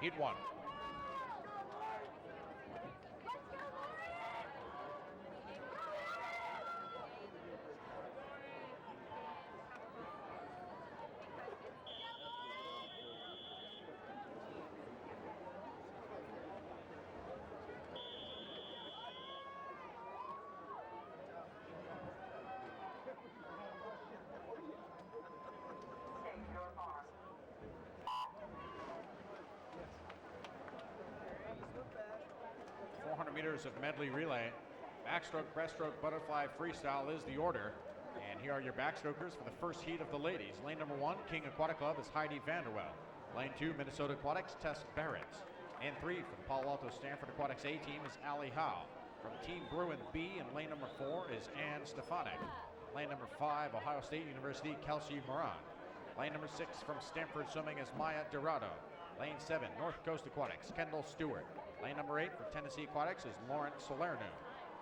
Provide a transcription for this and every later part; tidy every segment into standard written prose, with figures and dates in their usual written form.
Heat 1. Take your arm. 400 meters of medley relay. Backstroke, breaststroke, butterfly, freestyle is the order. And here are your backstrokers for the first heat of the ladies. Lane number 1, King Aquatic Club, is Heidi Vanderwell. Lane 2, Minnesota Aquatics, Tess Barrett. And 3, from Palo Alto Stanford Aquatics A team, is Allie Howe. From Team Bruin B in lane number 4 is Ann Stefanik. Lane number 5, Ohio State University, Kelsey Moran. Lane number 6 from Stanford Swimming is Maya Dorado. Lane 7, North Coast Aquatics, Kendall Stewart. Lane number 8 for Tennessee Aquatics is Lauren Salerno.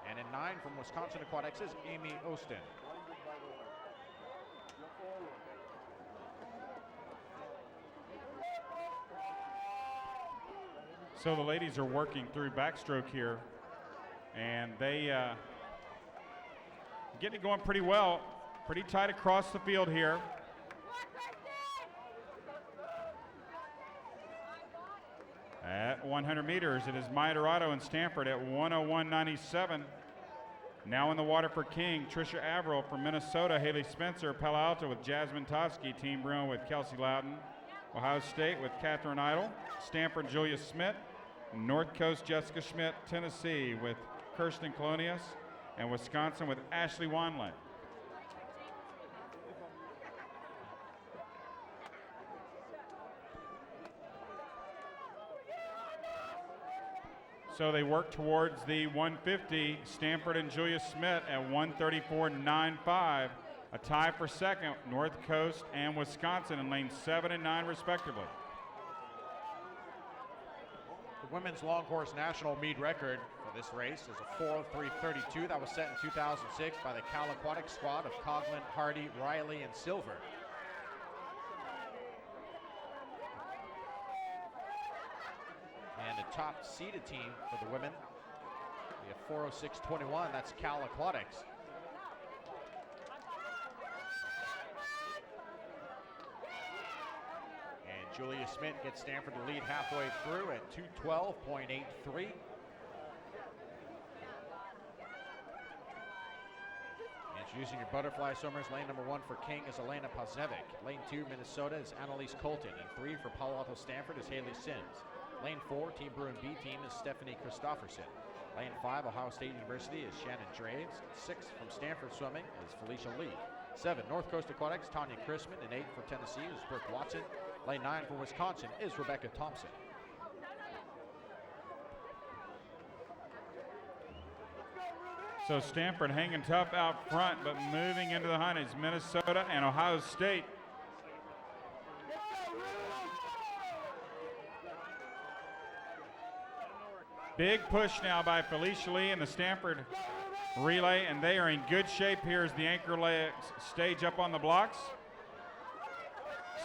And in 9 from Wisconsin Aquatics is Amy Ostin. So the ladies are working through backstroke here, and they getting it going pretty well. Pretty tight across the field here. At 100 meters, it is Maya Dorado and Stanford at 101.97. Now in the water for King, Trisha Averill from Minnesota, Haley Spencer, Palo Alto with Jasmine Toski, Team Bruin with Kelsey Loudon, Ohio State with Catherine Idle, Stanford Julia Schmidt, North Coast Jessica Schmidt, Tennessee with Kirsten Colonius, and Wisconsin with Ashley Wanlett. So they work towards the 150. Stanford and Julia Schmidt at 134.95. A tie for second, North Coast and Wisconsin in lanes 7 and 9 respectively. The women's long course national meet record for this race is a 4:03:32 that was set in 2006 by the Cal Aquatic squad of Coughlin, Hardy, Riley, and Silver. And the top seeded team for the women, we have 4:06:21, that's Cal Aquatics. And Julia Schmidt gets Stanford to lead halfway through at 2:12.83. Introducing your butterfly swimmers, lane number 1 for King is Elena Pazevic. Lane 2, Minnesota, is Annalise Colton. And 3 for Palo Alto Stanford is Haley Sims. Lane 4, Team Bruin B team is Stephanie Christofferson. Lane 5, Ohio State University is Shannon Draves. 6 from Stanford Swimming is Felicia Lee. 7, North Coast Aquatics, Tanya Chrisman. And 8 for Tennessee is Brooke Watson. Lane 9 for Wisconsin is Rebecca Thompson. So Stanford hanging tough out front, but moving into the hunt is Minnesota and Ohio State. Big push now by Felicia Lee in the Stanford relay, and they are in good shape here as the anchor legs stage up on the blocks.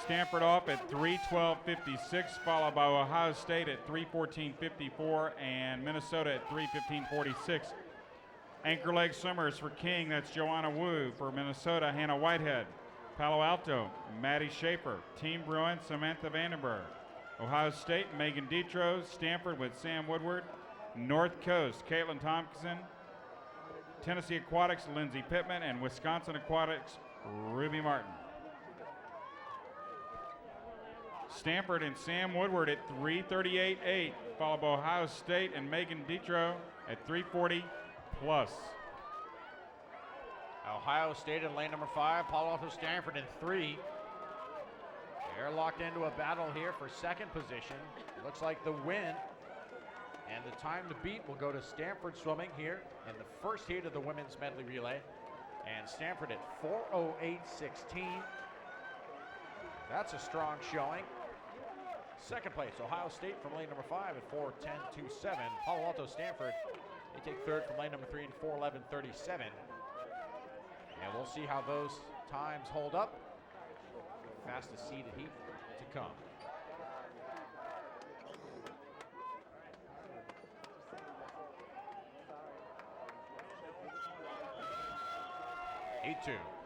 Stanford off at 3:12.56, followed by Ohio State at 3:14.54 and Minnesota at 3:15.46. Anchor leg swimmers for King, that's Joanna Wu. For Minnesota, Hannah Whitehead. Palo Alto, Maddie Schaefer. Team Bruin, Samantha Vandenberg. Ohio State, Megan Dietro. Stanford with Sam Woodward. North Coast, Caitlin Tompkison. Tennessee Aquatics, Lindsay Pittman. And Wisconsin Aquatics, Ruby Martin. Stanford and Sam Woodward at 3:38.8, followed by Ohio State and Megan Dietro at 3:40 plus. Ohio State in lane number 5, Palo Alto Stanford in 3. They're locked into a battle here for second position. Looks like the win and the time to beat will go to Stanford Swimming here in the first heat of the women's medley relay. And Stanford at 4:08.16. That's a strong showing. Second place, Ohio State from lane number 5 at 4:10.27. Palo Alto Stanford, they take third from lane number 3 at 4:11.37. And we'll see how those times hold up. Fastest seeded heat to come. 8-2.